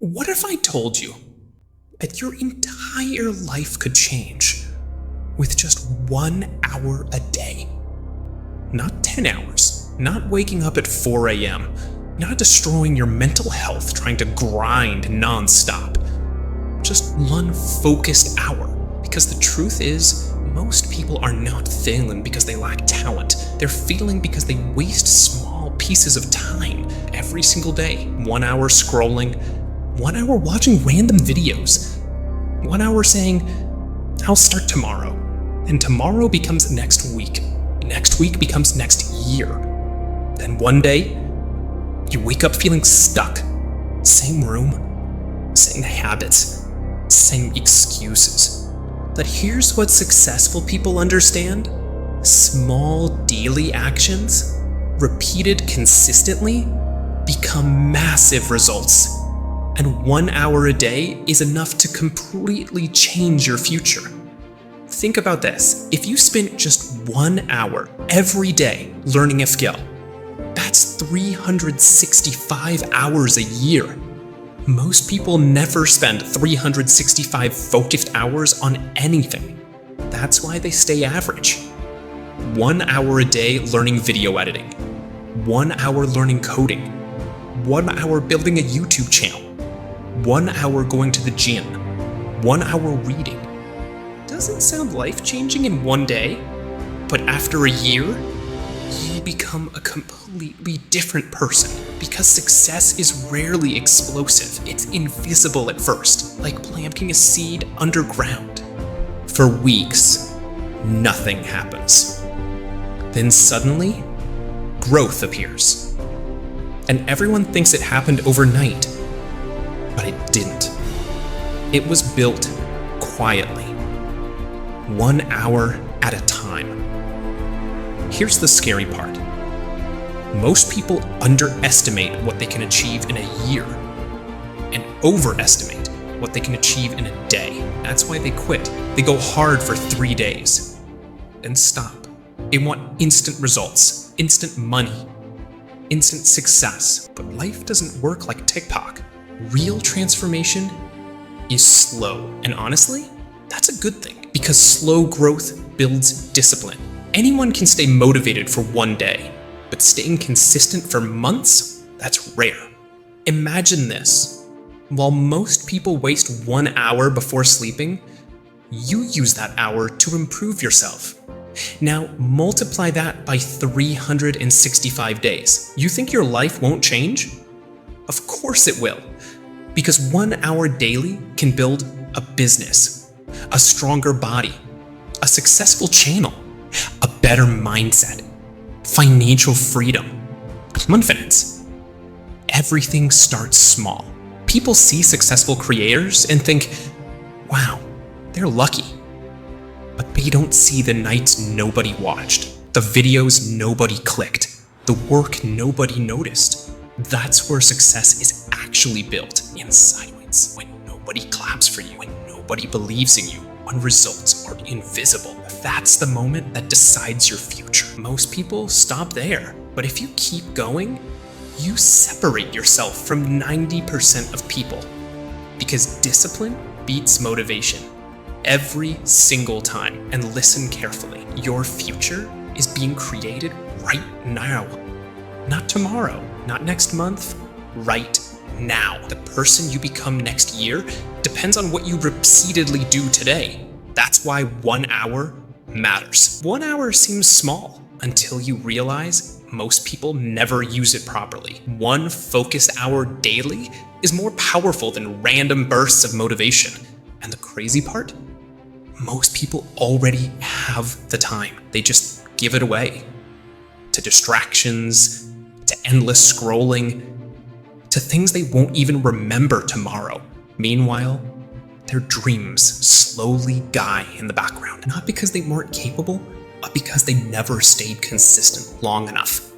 What if I told you that your entire life could change with just 1 hour a day? Not 10 hours, not waking up at 4 a.m., not destroying your mental health trying to grind nonstop. Just one focused hour. Because the truth is, most people are not failing because they lack talent. They're failing because they waste small pieces of time every single day. 1 hour scrolling, 1 hour watching random videos, 1 hour saying, I'll start tomorrow. And tomorrow becomes next week. Next week becomes next year. Then one day, you wake up feeling stuck. Same room, same habits, same excuses. But here's what successful people understand. Small daily actions, repeated consistently, become massive results. And 1 hour a day is enough to completely change your future. Think about this. If you spent just 1 hour every day learning a skill, that's 365 hours a year. Most people never spend 365 focused hours on anything. That's why they stay average. 1 hour a day learning video editing, 1 hour learning coding, 1 hour building a YouTube channel, 1 hour going to the gym, 1 hour reading. Doesn't sound life-changing in one day, but after a year, you become a completely different person because success is rarely explosive. It's invisible at first, like planting a seed underground. For weeks, nothing happens. Then suddenly, growth appears. And everyone thinks it happened overnight, but it didn't. It was built quietly, 1 hour at a time. Here's the scary part. Most people underestimate what they can achieve in a year and overestimate what they can achieve in a day. That's why they quit. They go hard for 3 days, then stop. They want instant results, instant money, instant success. But life doesn't work like TikTok. Real transformation is slow. And honestly, that's a good thing because slow growth builds discipline. Anyone can stay motivated for 1 day, but staying consistent for months, that's rare. Imagine this. While most people waste 1 hour before sleeping, you use that hour to improve yourself. Now, multiply that by 365 days. You think your life won't change? Of course it will. Because 1 hour daily can build a business, a stronger body, a successful channel, a better mindset, financial freedom, confidence. Everything starts small. People see successful creators and think, wow, they're lucky. But they don't see the nights nobody watched, the videos nobody clicked, the work nobody noticed. That's where success is actually built, in silence, when nobody claps for you, when nobody believes in you, when results are invisible. That's the moment that decides your future. Most people stop there, but if you keep going, you separate yourself from 90% of people because discipline beats motivation every single time. And listen carefully, your future is being created right now. Not tomorrow, not next month, right now. The person you become next year depends on what you repeatedly do today. That's why 1 hour matters. 1 hour seems small until you realize most people never use it properly. 1 focused hour daily is more powerful than random bursts of motivation. And the crazy part? Most people already have the time. They just give it away to distractions, to endless scrolling, to things they won't even remember tomorrow. Meanwhile, their dreams slowly die in the background. Not because they weren't capable, but because they never stayed consistent long enough.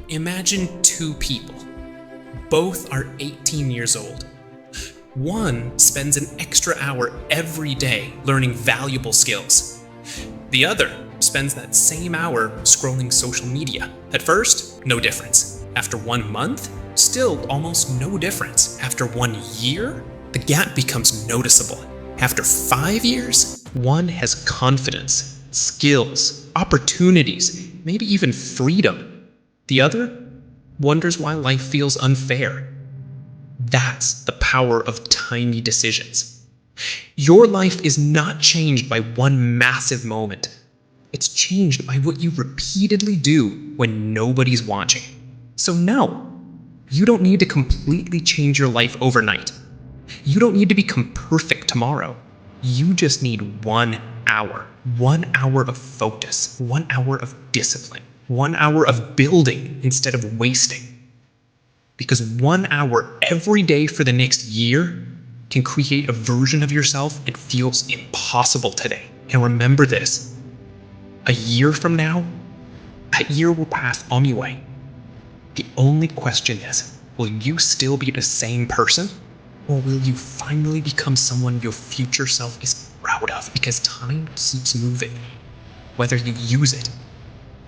Imagine 2 people. Both are 18 years old. One spends an extra hour every day learning valuable skills. The other spends that same hour scrolling social media. At first, no difference. After 1 month, still almost no difference. After 1 year, the gap becomes noticeable. After 5 years, one has confidence, skills, opportunities, maybe even freedom. The other wonders why life feels unfair. That's the power of tiny decisions. Your life is not changed by one massive moment. It's changed by what you repeatedly do when nobody's watching. So no, you don't need to completely change your life overnight. You don't need to become perfect tomorrow. You just need 1 hour. 1 hour of focus. 1 hour of discipline. 1 hour of building instead of wasting. Because 1 hour every day for the next year can create a version of yourself that feels impossible today. And remember this, a year from now, that year will pass anyway. The only question is, will you still be the same person? Or will you finally become someone your future self is proud of? Because time keeps moving, whether you use it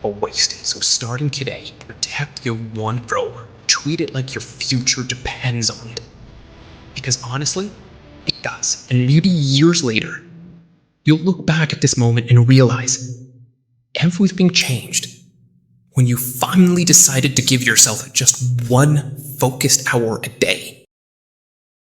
or waste it. So starting today, protect your one throw. Treat it like your future depends on it. Because honestly, it does. And maybe years later, you'll look back at this moment and realize everything changed when you finally decided to give yourself just one focused hour a day.